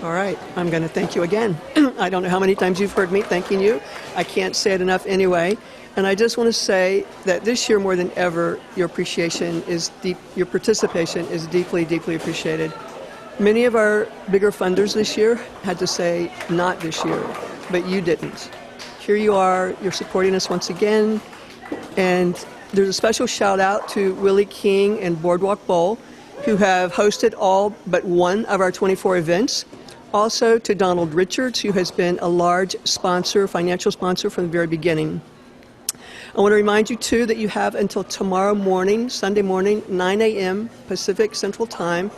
All right, I'm going to thank you again. I don't know how many times you've heard me thanking you. I can't say it enough anyway. And I just want to say that this year more than ever, your appreciation is deep, your participation is deeply, deeply appreciated. Many of our bigger funders this year had to say, not this year, but you didn't. Here you are, you're supporting us once again. And there's a special shout out to Willie King and Boardwalk Bowl, who have hosted all but one of our 24 events. Also to Donald Richards, who has been a large sponsor, financial sponsor from the very beginning. I want to remind you, too, that you have until tomorrow morning, Sunday morning, 9 a.m. Pacific Central Time,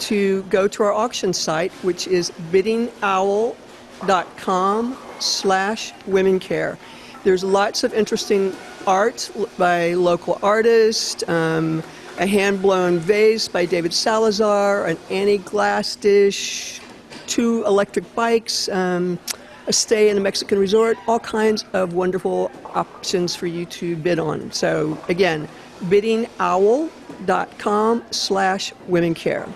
to go to our auction site, which is biddingowl.com/womencare. There's lots of interesting art by local artists, a hand-blown vase by David Salazar, an Annie glass dish, 2 electric bikes, a stay in a Mexican resort, all kinds of wonderful options for you to bid on. So again, biddingowl.com/womencare.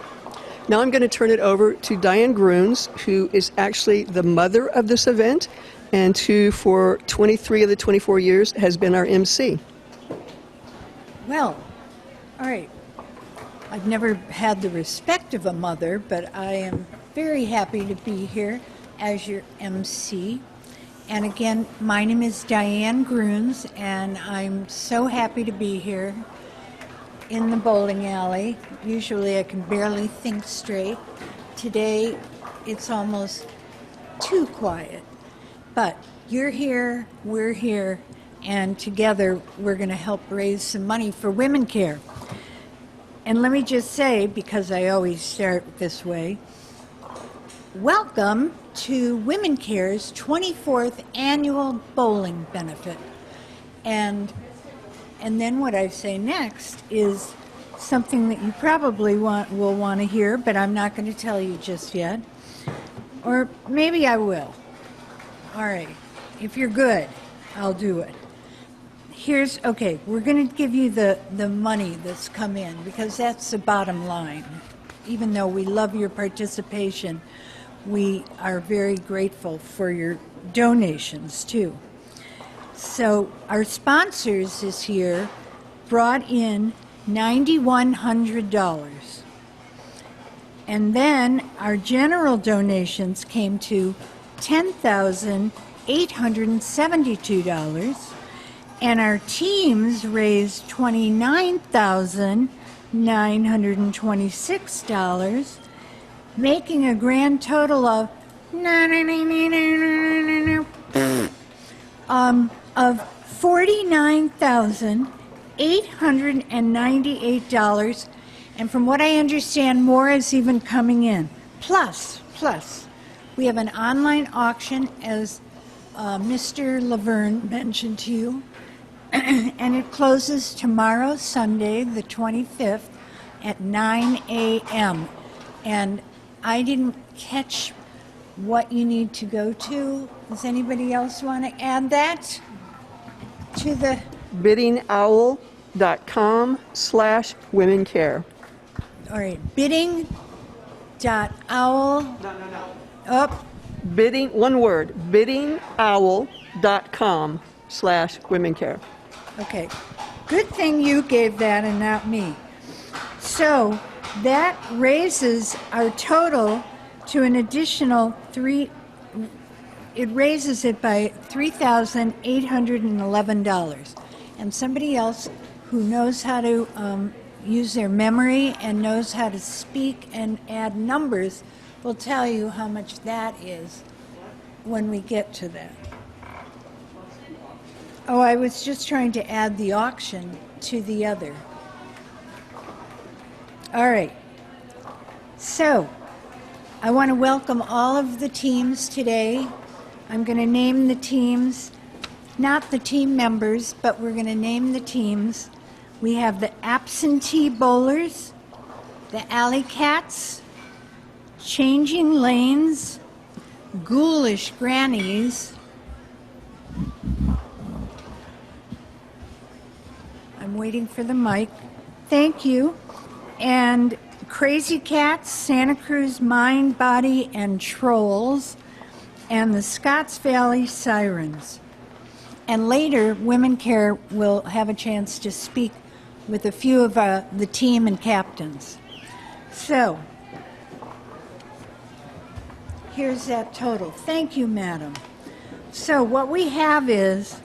Now I'm going to turn it over to Diane Grunes, who is actually the mother of this event and who for 23 of the 24 years has been our MC. Well, all right. I've never had the respect of a mother, but I am very happy to be here as your MC. And again, my name is Diane Grunes, and I'm so happy to be here in the bowling alley. Usually I can barely think straight. Today, it's almost too quiet. But you're here, we're here, and together we're going to help raise some money for Women Care. And let me just say, because I always start this way, welcome to Women Care's 24th annual bowling benefit. And then what I say next is something that you probably will want to hear, but I'm not going to tell you just yet. Or maybe I will. All right. If you're good, I'll do it. Okay, we're going to give you the money that's come in, because that's the bottom line. Even though we love your participation, we are very grateful for your donations, too. So our sponsors this year brought in $9,100. And then our general donations came to $10,872. And our teams raised $29,926, making a grand total of $49,898. And from what I understand, more is even coming in. Plus, we have an online auction, as Mr. Laverne mentioned to you. And it closes tomorrow, Sunday, the 25th, at 9 a.m. And I didn't catch what you need to go to. Does anybody else want to add that to the biddingowl.com/womencare. All right, bidding.owl. No. Up. Bidding, one word, biddingowl.com/womencare. Okay. Good thing you gave that and not me. So that raises our total to an additional it raises it by $3,811. And somebody else who knows how to use their memory and knows how to speak and add numbers will tell you how much that is when we get to that. Oh, I was just trying to add the auction to the other. All right. So, I want to welcome all of the teams today. I'm going to name the teams, not the team members, but we're going to name the teams. We have the Absentee Bowlers, the Alley Cats, Changing Lanes, Ghoulish Grannies, I'm waiting for the mic. Thank you. And Crazy Cats, Santa Cruz Mind, Body, and Trolls, and the Scotts Valley Sirens. And later, Women Care will have a chance to speak with a few of the team and captains. So, here's that total. Thank you, madam. So what we have is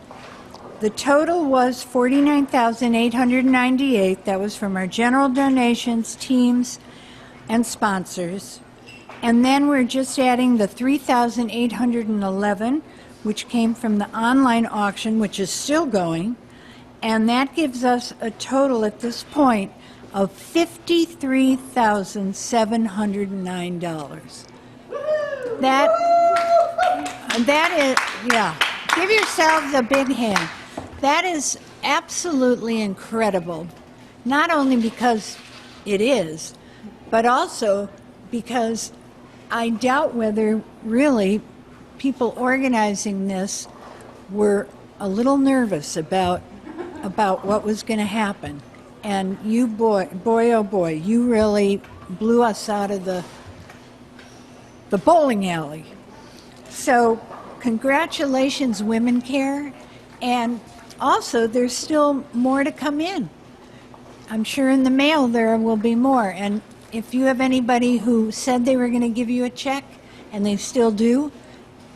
the total was $49,898. That was from our general donations, teams, and sponsors. And then we're just adding the $3,811, which came from the online auction, which is still going. And that gives us a total at this point of $53,709. That is, yeah. Give yourselves a big hand. That is absolutely incredible. Not only because it is, but also because I doubt whether really people organizing this were a little nervous about what was going to happen. And you, boy, oh boy, you really blew us out of the bowling alley. So congratulations, Women Care. And also, there's still more to come in. I'm sure in the mail there will be more. And if you have anybody who said they were going to give you a check and they still do,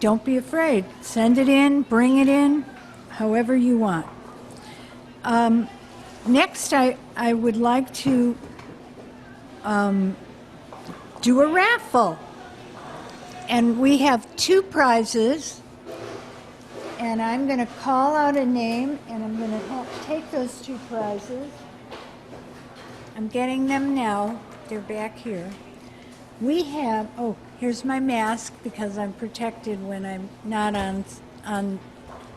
don't be afraid. Send it in, bring it in, however you want. Next, I would like to do a raffle. And we have 2 prizes. And I'm going to call out a name, and I'm going to take those 2 prizes. I'm getting them now. They're back here. We have, oh, here's my mask because I'm protected when I'm not on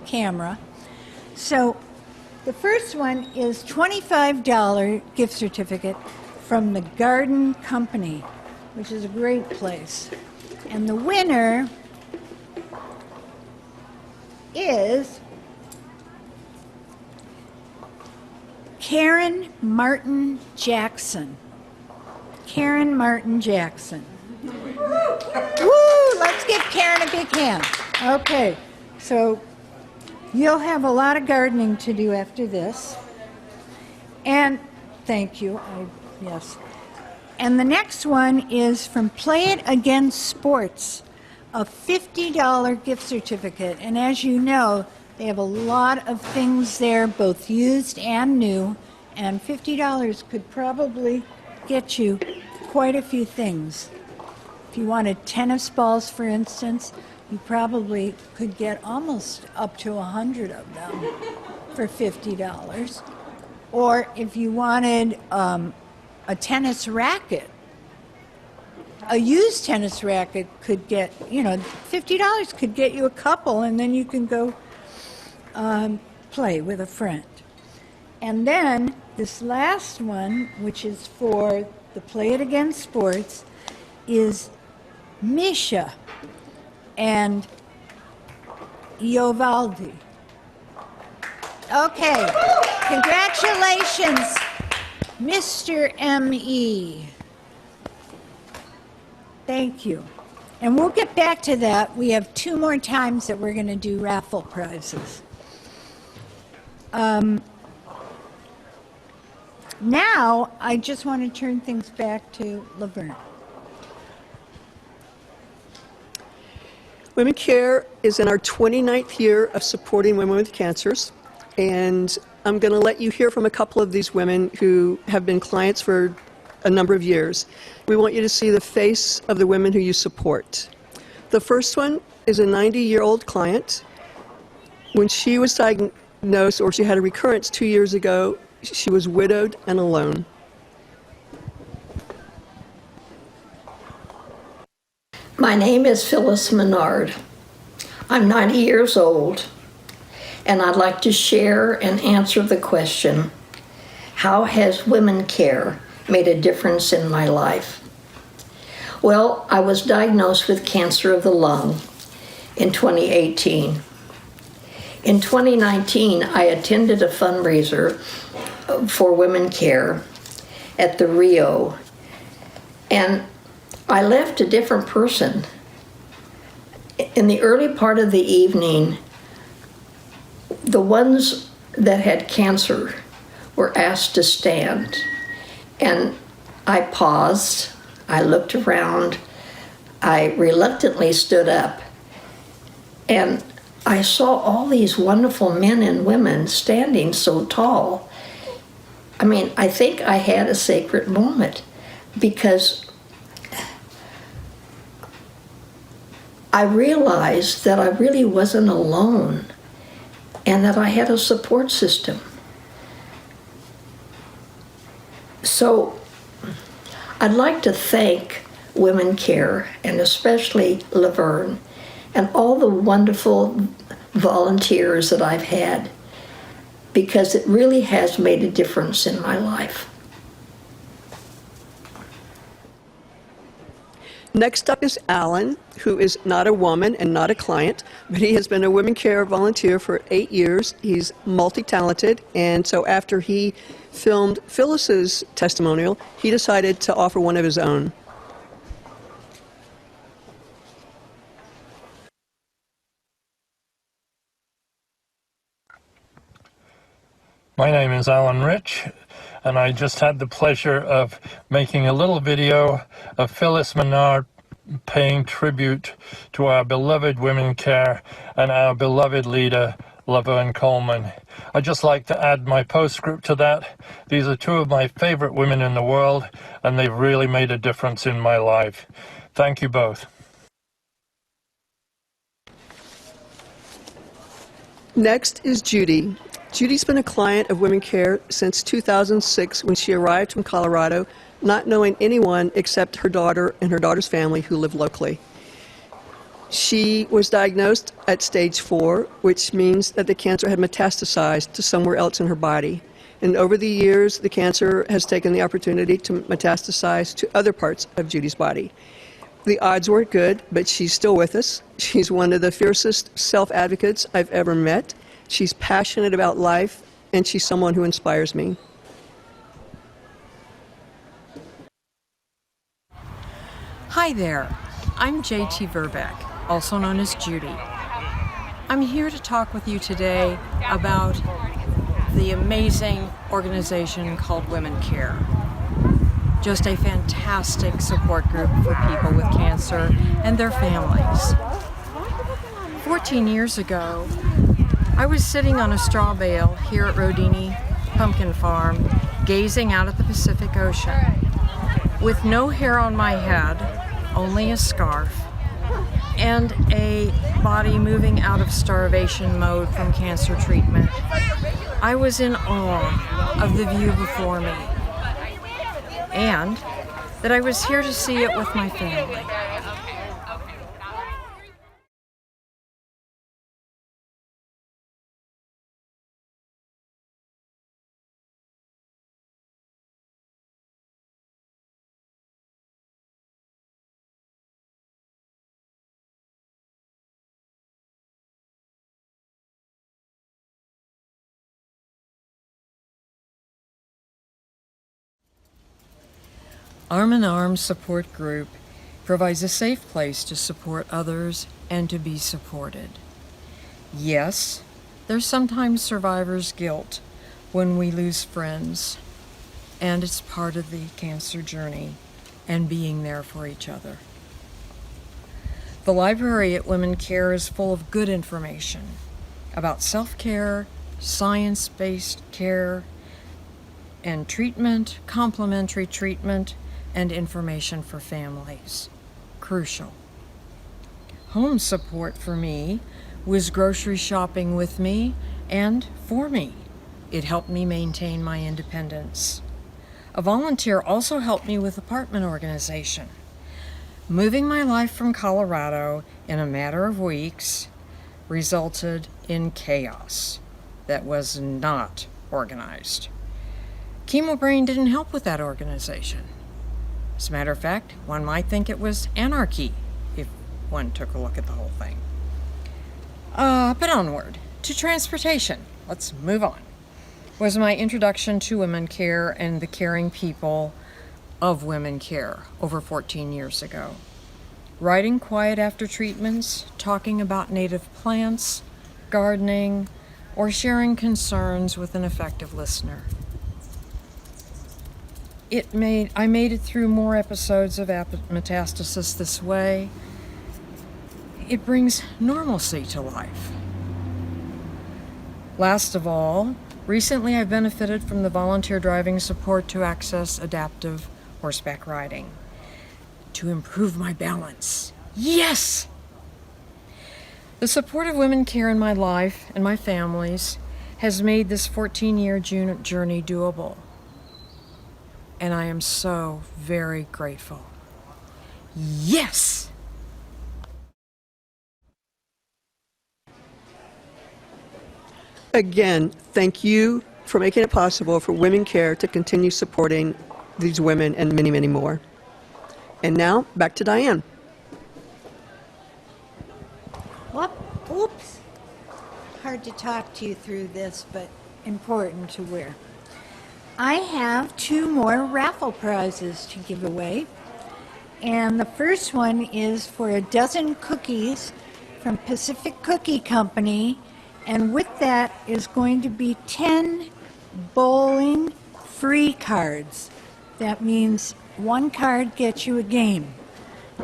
camera. So the first one is $25 gift certificate from the Garden Company, which is a great place. And the winner is Karen Martin Jackson. Karen Martin Jackson. Woo! Let's give Karen a big hand. Okay, so you'll have a lot of gardening to do after this. And thank you. Yes. And the next one is from Play It Again Sports, a $50 gift certificate. And as you know, they have a lot of things there, both used and new, and $50 could probably get you quite a few things. If you wanted tennis balls, for instance, you probably could get almost up to 100 of them for $50. Or if you wanted a tennis racket, a used tennis racket could get, $50 could get you a couple, and then you can go play with a friend. And then this last one, which is for the Play It Again Sports, is Misha and Iovaldi. Okay. Congratulations, Mr. M.E. Thank you. And we'll get back to that. We have 2 more times that we're going to do raffle prizes. Now, I just want to turn things back to Laverne. Women Care is in our 29th year of supporting women with cancers, and I'm going to let you hear from a couple of these women who have been clients for a number of years. We want you to see the face of the women who you support. The first one is a 90-year-old client. When she was diagnosed, or she had a recurrence 2 years ago, she was widowed and alone. My name is Phyllis Menard. I'm 90 years old, and I'd like to share and answer the question, how has women care made a difference in my life? Well, I was diagnosed with cancer of the lung in 2018. In 2019, I attended a fundraiser for Women Care at the Rio, and I left a different person. In the early part of the evening, the ones that had cancer were asked to stand, and I paused, I looked around, I reluctantly stood up, and I saw all these wonderful men and women standing so tall. I mean, I think I had a sacred moment, because I realized that I really wasn't alone and that I had a support system. So I'd like to thank Women Care, and especially Laverne, and all the wonderful volunteers that I've had, because it really has made a difference in my life. Next up is Alan, who is not a woman and not a client, but he has been a Women Care volunteer for 8 years. He's multi-talented, and so after he filmed Phyllis's testimonial, he decided to offer one of his own. My name is Alan Rich, and I just had the pleasure of making a little video of Phyllis Menard paying tribute to our beloved Women Care and our beloved leader, Laverne Coleman. I'd just like to add my postscript to that. These are 2 of my favorite women in the world, and they've really made a difference in my life. Thank you both. Next is Judy. Judy's been a client of Women Care since 2006, when she arrived from Colorado, not knowing anyone except her daughter and her daughter's family who live locally. She was diagnosed at stage 4, which means that the cancer had metastasized to somewhere else in her body. And over the years, the cancer has taken the opportunity to metastasize to other parts of Judy's body. The odds weren't good, but she's still with us. She's one of the fiercest self-advocates I've ever met. She's passionate about life, and she's someone who inspires me. Hi there, I'm JT Verbeck, also known as Judy. I'm here to talk with you today about the amazing organization called Women Care. Just a fantastic support group for people with cancer and their families. 14 years ago, I was sitting on a straw bale here at Rodini Pumpkin Farm, gazing out at the Pacific Ocean. With no hair on my head, only a scarf, and a body moving out of starvation mode from cancer treatment, I was in awe of the view before me, and that I was here to see it with my family. Arm in Arm Support Group provides a safe place to support others and to be supported. Yes, there's sometimes survivor's guilt when we lose friends, and it's part of the cancer journey and being there for each other. The library at Women Care is full of good information about self-care, science-based care, and treatment, complementary treatment, and information for families. Crucial. Home support for me was grocery shopping with me and for me. It helped me maintain my independence. A volunteer also helped me with apartment organization. Moving my life from Colorado in a matter of weeks resulted in chaos that was not organized. Chemo Brain didn't help with that organization. As a matter of fact, one might think it was anarchy if one took a look at the whole thing. But onward to transportation. Let's move on. Was my introduction to Women Care and the caring people of Women Care over 14 years ago. Writing quiet after treatments, talking about native plants, gardening, or sharing concerns with an effective listener. I made it through more episodes of metastasis this way. It brings normalcy to life. Last of all, recently I've benefited from the volunteer driving support to access adaptive horseback riding to improve my balance. Yes! The support of Women Care in my life and my family's has made this 14-year journey doable. And I am so very grateful. Yes! Again, thank you for making it possible for Women Care to continue supporting these women and many, many more. And now, back to Diane. Oops. Hard to talk to you through this, but important to wear. I have 2 more raffle prizes to give away. And the first one is for a dozen cookies from Pacific Cookie Company. And with that is going to be 10 bowling free cards. That means 1 card gets you a game.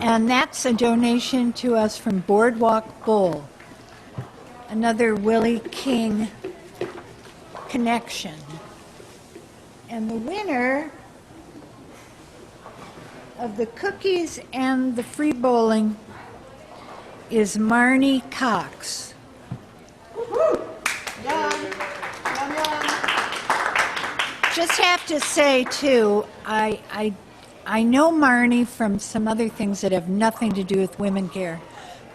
And that's a donation to us from Boardwalk Bowl, another Willie King connection. And the winner of the cookies and the free bowling is Marnie Cox. Just have to say, too, I know Marnie from some other things that have nothing to do with Women Care,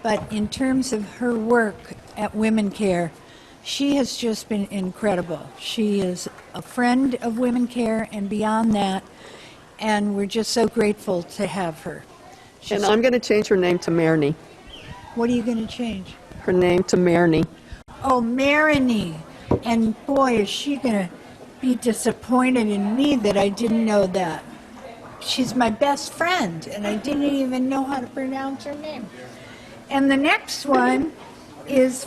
but in terms of her work at Women Care, she has just been incredible. She is a friend of Women Care and beyond that, and we're just so grateful to have her. And I'm going to change her name to Marnie. What are you going to change? Her name to Marnie. Oh, Marini. And boy, is she going to be disappointed in me that I didn't know that. She's my best friend, and I didn't even know how to pronounce her name. And the next one is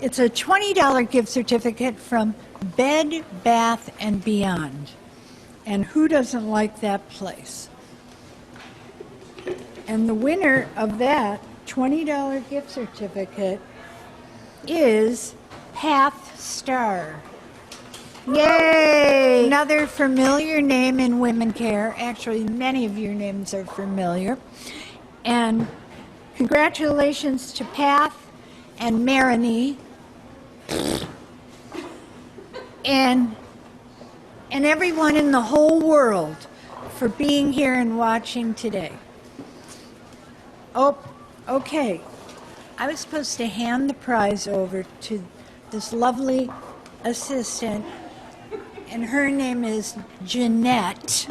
it's a $20 gift certificate from Bed, Bath, and Beyond. And who doesn't like that place? And the winner of that $20 gift certificate is Path Star. Yay! Another familiar name in Women Care. Actually, many of your names are familiar. And congratulations to Path and Marini and everyone in the whole world for being here and watching today. Oh, okay. I was supposed to hand the prize over to this lovely assistant, and her name is Jeanette.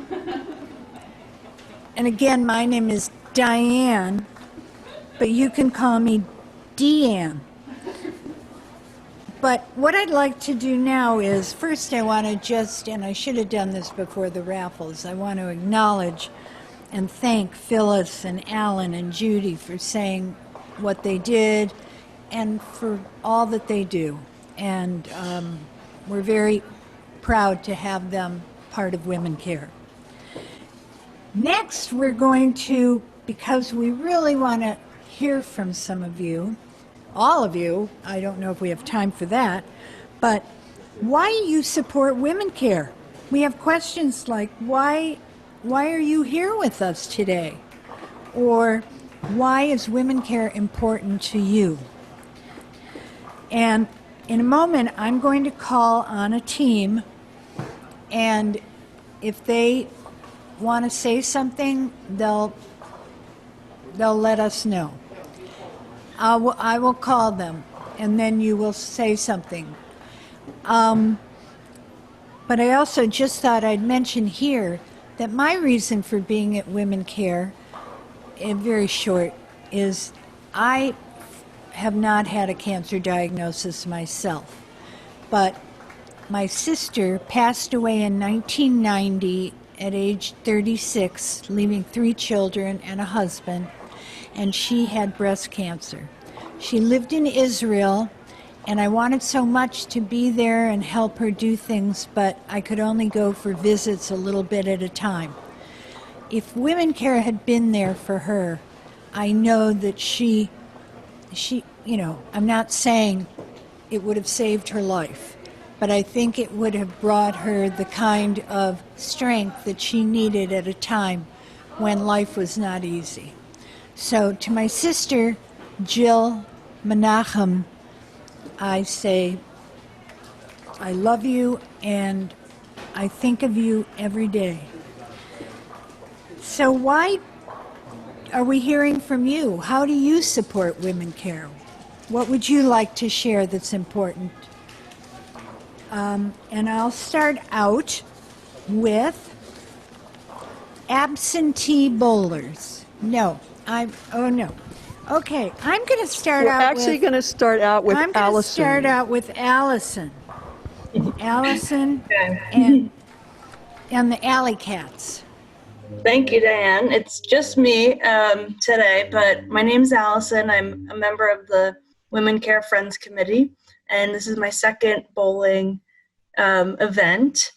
And again, my name is Diane, but you can call me Deanne. But what I'd like to do now is, first I want to just, and I should have done this before the raffles, I want to acknowledge and thank Phyllis and Alan and Judy for saying what they did and for all that they do. And we're very proud to have them part of Women Care. Next, we're going to, because we really want to hear from some of you, all of you, I don't know if we have time for that, but why you support Women Care. We have questions like, why are you here with us today? Or why is Women Care important to you? And in a moment, I'm going to call on a team, and if they want to say something, they'll let us know. I will call them, and then you will say something. But I also just thought I'd mention here that my reason for being at Women Care, in very short, is I have not had a cancer diagnosis myself, but my sister passed away in 1990 at age 36, leaving 3 children and a husband, and she had breast cancer. She lived in Israel, and I wanted so much to be there and help her do things, but I could only go for visits a little bit at a time. If Women Care had been there for her, I know that she, I'm not saying it would have saved her life, but I think it would have brought her the kind of strength that she needed at a time when life was not easy. So to my sister, Jill Menachem, I say, I love you and I think of you every day. So why are we hearing from you? How do you support Women Care? What would you like to share that's important? And I'll start out with absentee bowlers. No. Okay, I'm going to start We're out actually going to start out with I'm going to Allison. start out with Allison. Allison Okay. and the Alley Cats. Thank you, Diane. It's just me today, but my name's Allison. I'm a member of the Women Care Friends Committee, and this is my second bowling event.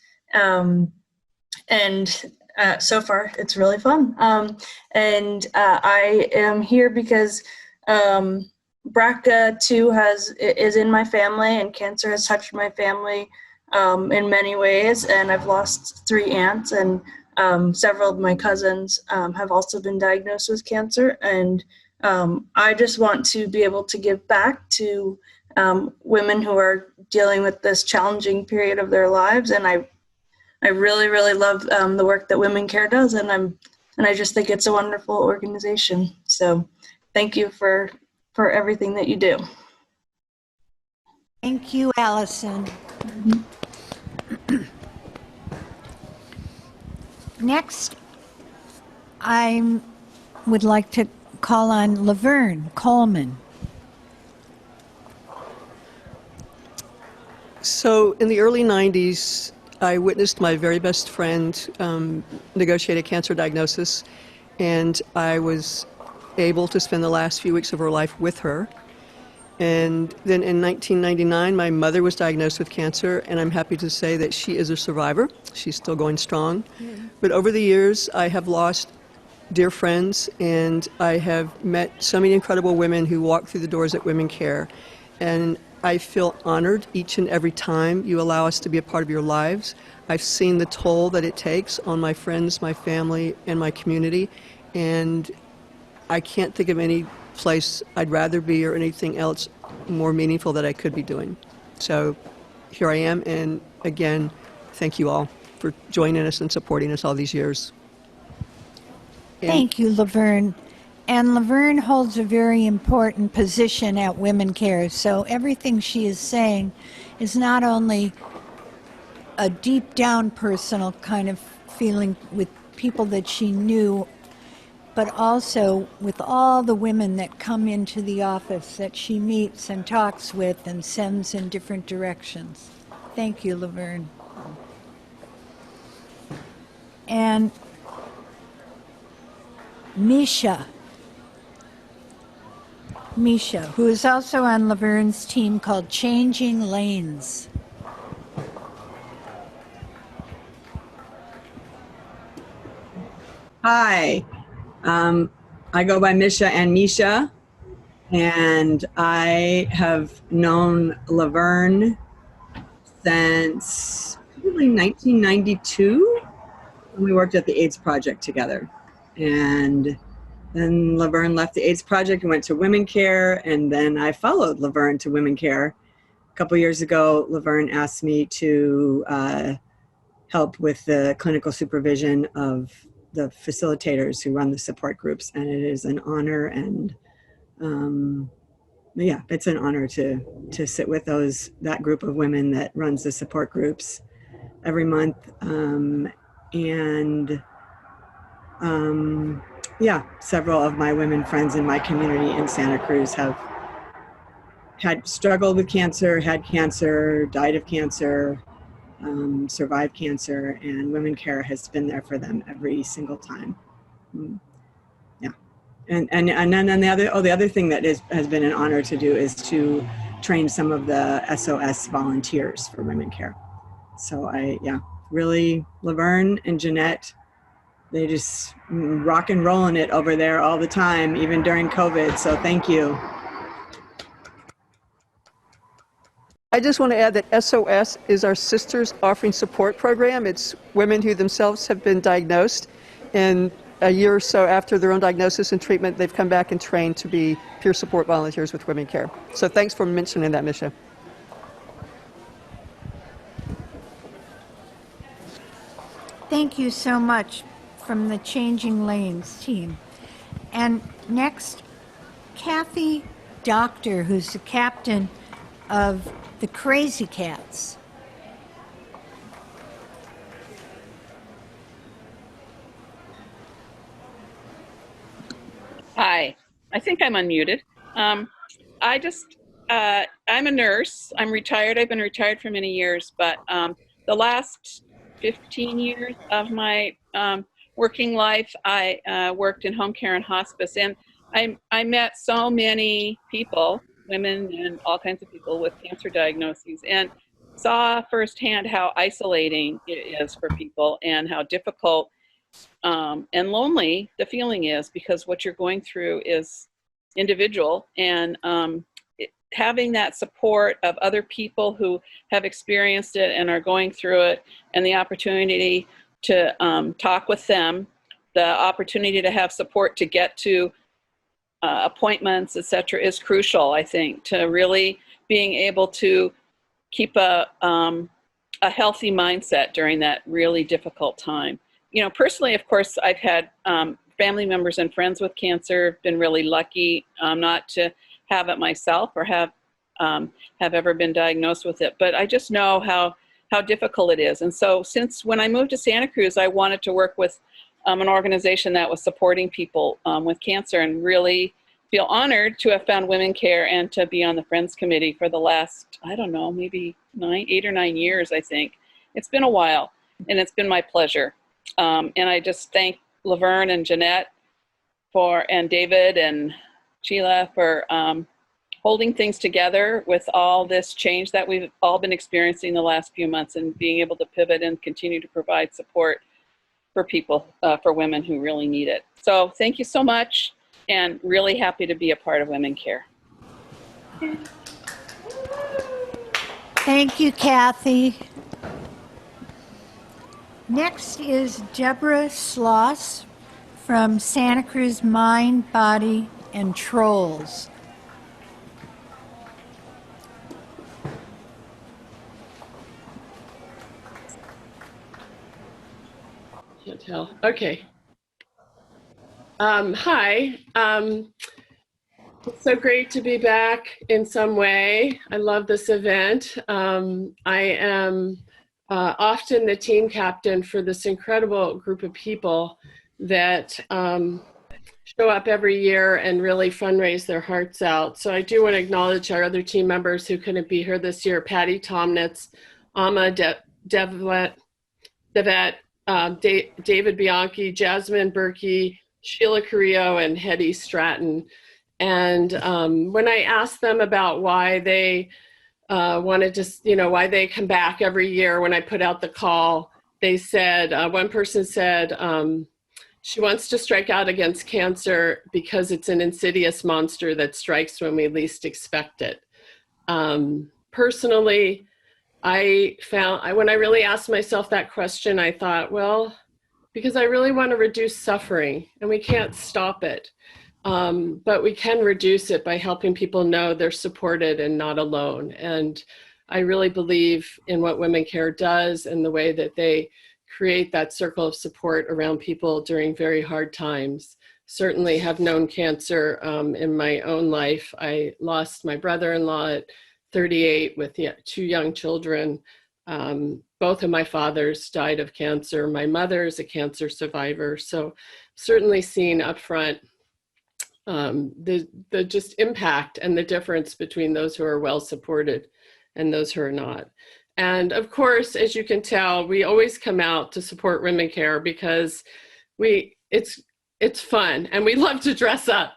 So far, it's really fun. I am here because BRCA too is in my family, and cancer has touched my family in many ways. And I've lost 3 aunts, and several of my cousins have also been diagnosed with cancer. And I just want to be able to give back to women who are dealing with this challenging period of their lives. And I really, really love the work that Women Care does, and I just think it's a wonderful organization. So thank you for everything that you do. Thank you, Allison. Next, I would like to call on Laverne Coleman. So in the early 90s, I witnessed my very best friend negotiate a cancer diagnosis, and I was able to spend the last few weeks of her life with her. And then in 1999, my mother was diagnosed with cancer, and I'm happy to say that she is a survivor. She's still going strong. But over the years, I have lost dear friends, and I have met so many incredible women who walk through the doors at Women Care. And I feel honored each and every time you allow us to be a part of your lives. I've seen the toll that it takes on my friends, my family, and my community, and I can't think of any place I'd rather be or anything else more meaningful that I could be doing. So here I am, and again, thank you all for joining us and supporting us all these years. Thank you, Laverne. And Laverne holds a very important position at Women Care, so everything she is saying is not only a deep down personal kind of feeling with people that she knew but also with all the women that come into the office that she meets and talks with and sends in different directions. Thank you, Laverne. And Misha, who is also on Laverne's team called Changing Lanes. Hi, I go by Misha and Misha, and I have known Laverne since probably 1992 when we worked at the AIDS Project together. And then Laverne left the AIDS Project and went to Women Care, and then I followed Laverne to Women Care. A couple years ago, Laverne asked me to help with the clinical supervision of the facilitators who run the support groups, and it is an honor, and yeah, it's an honor to sit with that group of women that runs the support groups every month. Yeah, several of my women friends in my community in Santa Cruz have had struggled with cancer, had cancer, died of cancer, survived cancer, and Women Care has been there for them every single time. Yeah, and then the other thing that has been an honor to do is to train some of the SOS volunteers for Women Care. So really, Laverne and Jeanette, they just rock and rolling it over there all the time, even during COVID. So thank you. I just want to add that SOS is our Sisters Offering Support program. It's women who themselves have been diagnosed, and a year or so after their own diagnosis and treatment, they've come back and trained to be peer support volunteers with Women Care. So thanks for mentioning that, Misha. Thank you so much from the Changing Lanes team. And next, Kathy Doctor, who's the captain of the Crazy Cats. Hi, I think I'm unmuted. I'm a nurse. I'm retired. I've been retired for many years, but the last 15 years of my working life, I worked in home care and hospice, and I met so many people, women and all kinds of people with cancer diagnoses, and saw firsthand how isolating it is for people and how difficult and lonely the feeling is, because what you're going through is individual, and having that support of other people who have experienced it and are going through it, and the opportunity to talk with them, the opportunity to have support to get to appointments, etc., is crucial, I think, to really being able to keep a healthy mindset during that really difficult time. You know, personally, of course, I've had family members and friends with cancer, been really lucky not to have it myself or have ever been diagnosed with it, but I just know how difficult it is. And so since when I moved to Santa Cruz, I wanted to work with an organization that was supporting people with cancer, and really feel honored to have found Women Care and to be on the Friends Committee for the last, I don't know, maybe 8 or 9 years, I think. It's been a while, and it's been my pleasure. And I just thank Laverne and Jeanette and David and Sheila for holding things together with all this change that we've all been experiencing the last few months, and being able to pivot and continue to provide support for people, for women who really need it. So thank you so much, and really happy to be a part of Women Care. Thank you, Kathy. Next is Deborah Sloss from Santa Cruz Mind, Body, and Trolls. Can't tell. Okay. Hi. It's so great to be back in some way. I love this event. I am often the team captain for this incredible group of people that show up every year and really fundraise their hearts out. So I do want to acknowledge our other team members who couldn't be here this year: Patty Tomnitz, Amma Devet, David Bianchi, Jasmine Berkey, Sheila Carrillo, and Hetty Stratton. And when I asked them about why they wanted to, why they come back every year when I put out the call, they said, one person said, she wants to strike out against cancer because it's an insidious monster that strikes when we least expect it. Personally, when I really asked myself that question, I thought, well, because I really want to reduce suffering, and we can't stop it, but we can reduce it by helping people know they're supported and not alone. And I really believe in what Women Care does and the way that they create that circle of support around people during very hard times. Certainly have known cancer in my own life. I lost my brother-in-law at 38 with 2 young children. Both of my fathers died of cancer. My mother is a cancer survivor. So certainly seen up front the just impact and the difference between those who are well supported and those who are not. And of course, as you can tell, we always come out to support Women Care because it's fun and we love to dress up.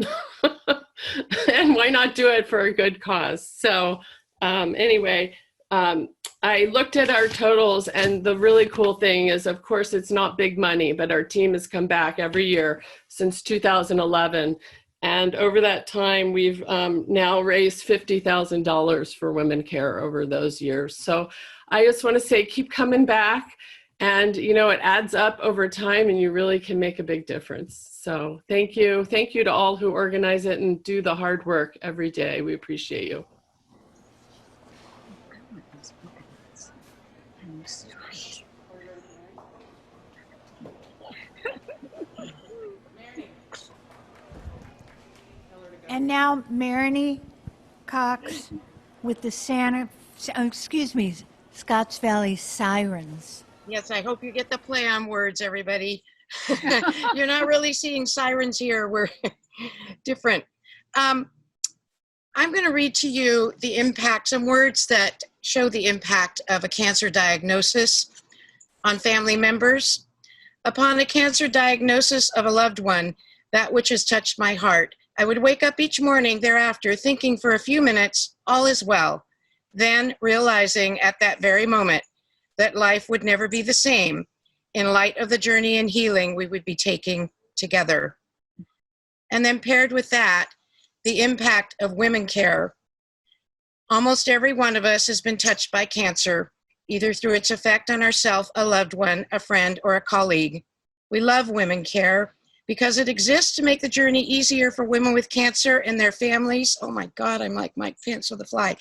And why not do it for a good cause? So anyway, I looked at our totals, and the really cool thing is, of course, it's not big money, but our team has come back every year since 2011. And over that time, we've now raised $50,000 for Women Care over those years. So I just want to say, keep coming back. And, it adds up over time, and you really can make a big difference. So thank you. Thank you to all who organize it and do the hard work every day. We appreciate you. And now Marini Cox with the Scotts Valley Sirens. Yes, I hope you get the play on words, everybody. You're not really seeing sirens here. We're different. I'm going to read to you the impact, some words that show the impact of a cancer diagnosis on family members. Upon a cancer diagnosis of a loved one, that which has touched my heart, I would wake up each morning thereafter thinking for a few minutes, all is well. Then realizing at that very moment that life would never be the same in light of the journey and healing we would be taking together. And then paired with that, the impact of Women Care. Almost every one of us has been touched by cancer, either through its effect on ourselves, a loved one, a friend, or a colleague. We love Women Care because it exists to make the journey easier for women with cancer and their families. Oh my God, I'm like Mike Pence with a fly.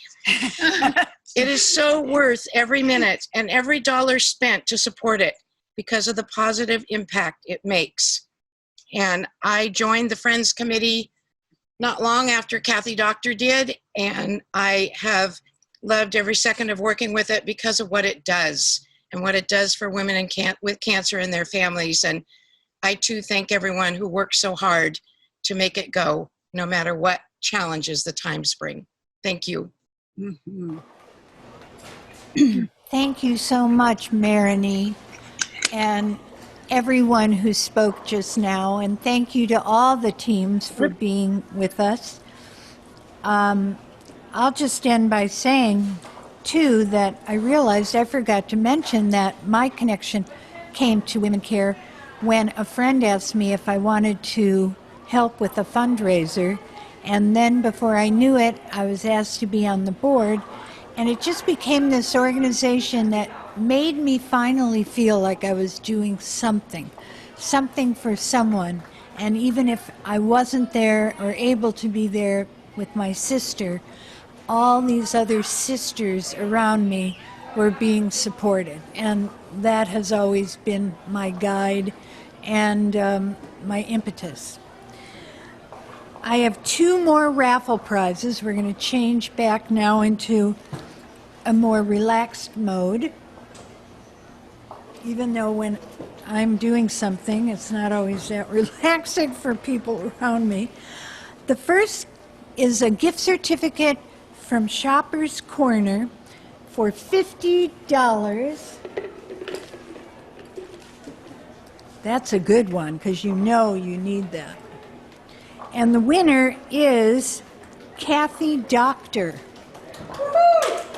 It is so worth every minute and every dollar spent to support it because of the positive impact it makes. And I joined the Friends Committee not long after Kathy Doctor did, and I have loved every second of working with it because of what it does and what it does for women with cancer and their families. And I too thank everyone who worked so hard to make it go, no matter what challenges the times bring. Thank you. Mm-hmm. Thank you so much, Marini, and everyone who spoke just now, and thank you to all the teams for being with us. I'll just end by saying, too, that I realized I forgot to mention that my connection came to Women Care when a friend asked me if I wanted to help with a fundraiser, and then before I knew it, I was asked to be on the board, and it just became this organization that made me finally feel like I was doing something for someone. And even if I wasn't there or able to be there with my sister, all these other sisters around me were being supported. And that has always been my guide and my impetus. I have 2 more raffle prizes. We're going to change back now into a more relaxed mode. even though when I'm doing something, it's not always that relaxing for people around me. The first is a gift certificate from Shoppers Corner for $50. That's a good one because you know you need that. And the winner is Kathy Doctor.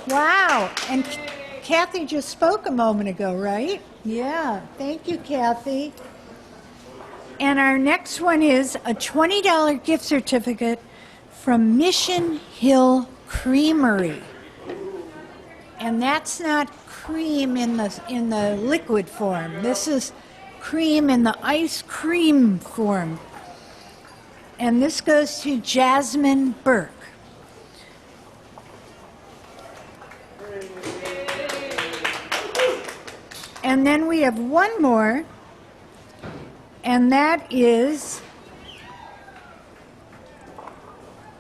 Wow. And Kathy just spoke a moment ago, right? Yeah. Thank you, Kathy. And our next one is a $20 gift certificate from Mission Hill Creamery. And that's not cream in the liquid form. This is cream in the ice cream form. And this goes to Jasmine Burke. And then we have one more, and that is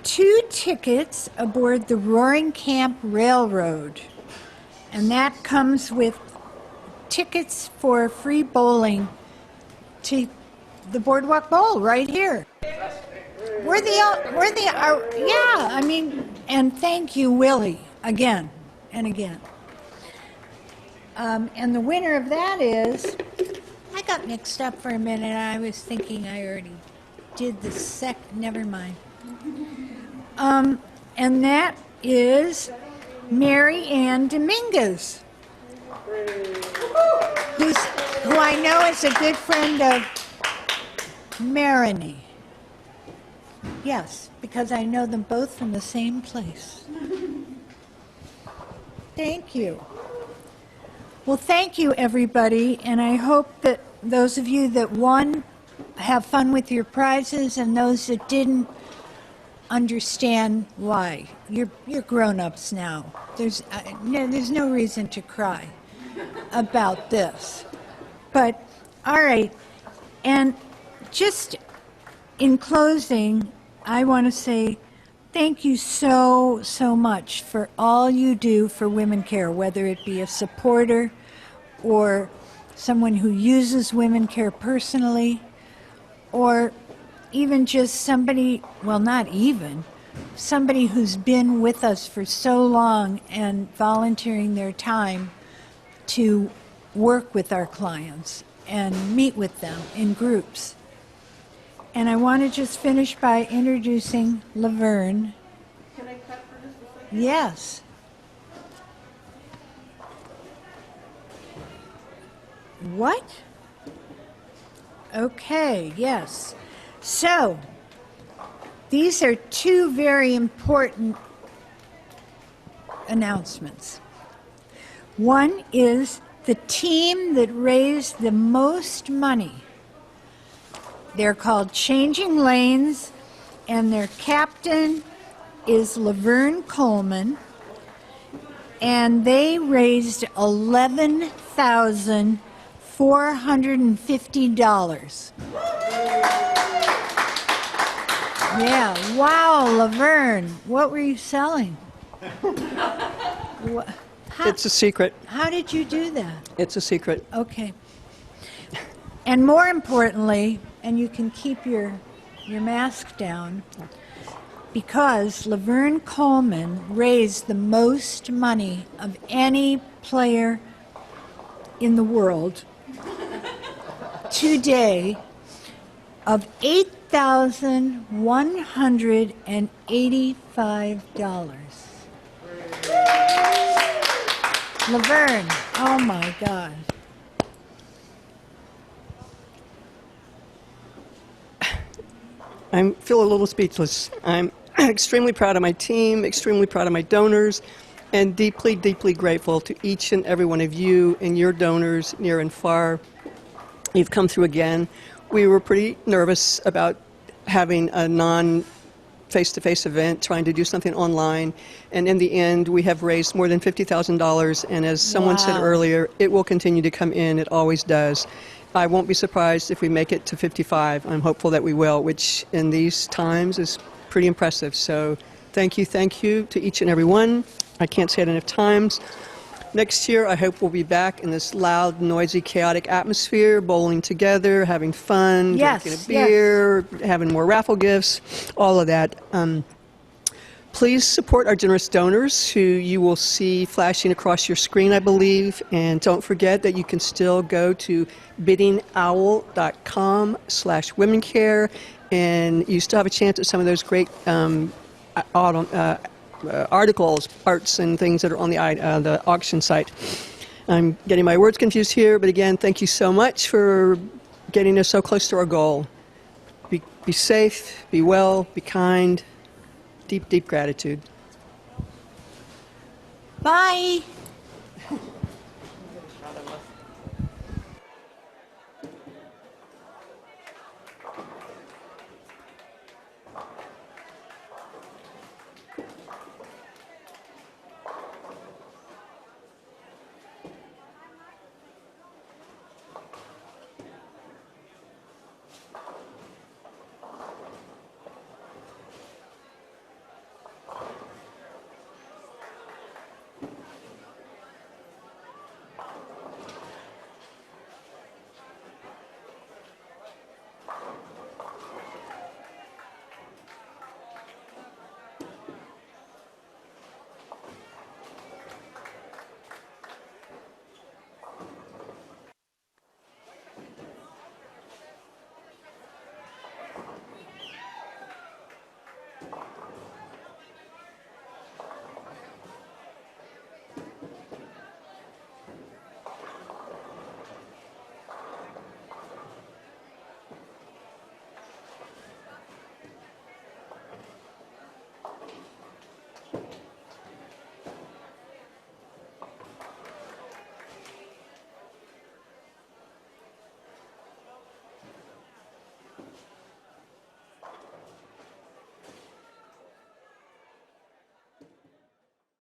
2 tickets aboard the Roaring Camp Railroad. And that comes with tickets for free bowling to the Boardwalk Bowl right here. And thank you, Willie, again and again. And the winner of that is, I got mixed up for a minute. I was thinking I already did the never mind. And that is Mary Ann Dominguez, who I know is a good friend of Marini. Yes, because I know them both from the same place. Thank you. Well, thank you, everybody, and I hope that those of you that won have fun with your prizes, and those that didn't understand why. You're grown-ups now. There's no reason to cry about this. But, all right, and just in closing, I want to say thank you so, so much for all you do for Women Care, whether it be a supporter or someone who uses Women Care personally, or even just somebody, well, not even, somebody who's been with us for so long and volunteering their time to work with our clients and meet with them in groups. And I want to just finish by introducing Laverne. Can I cut for just a second? Yes. What? Okay, yes. So, these are 2 very important announcements. One is the team that raised the most money. They're called Changing Lanes, and their captain is Laverne Coleman, and they raised $11,450. Yeah, wow, Laverne, what were you selling? It's a secret. How did you do that? It's a secret. Okay. And more importantly, and you can keep your mask down, because Laverne Coleman raised the most money of any player in the world today of $8,185. Laverne, oh my God. I feel a little speechless. I'm extremely proud of my team, extremely proud of my donors, and deeply, deeply grateful to each and every one of you and your donors near and far. You've come through again. We were pretty nervous about having a non-face-to-face event, trying to do something online, and in the end, we have raised more than $50,000, and as someone said earlier, it will continue to come in. It always does. I won't be surprised if we make it to 55. I'm hopeful that we will, which in these times is pretty impressive. So thank you to each and every one. I can't say it enough times. Next year, I hope we'll be back in this loud, noisy, chaotic atmosphere, bowling together, having fun, Yes, drinking a beer, having more raffle gifts, all of that. Please support our generous donors who you will see flashing across your screen, I believe. And don't forget that you can still go to biddingowl.com/womencare, and you still have a chance at some of those great articles, arts, and things that are on the auction site. I'm getting my words confused here, but again, thank you so much for getting us so close to our goal. Be safe, be well, be kind. Deep, deep gratitude. Bye.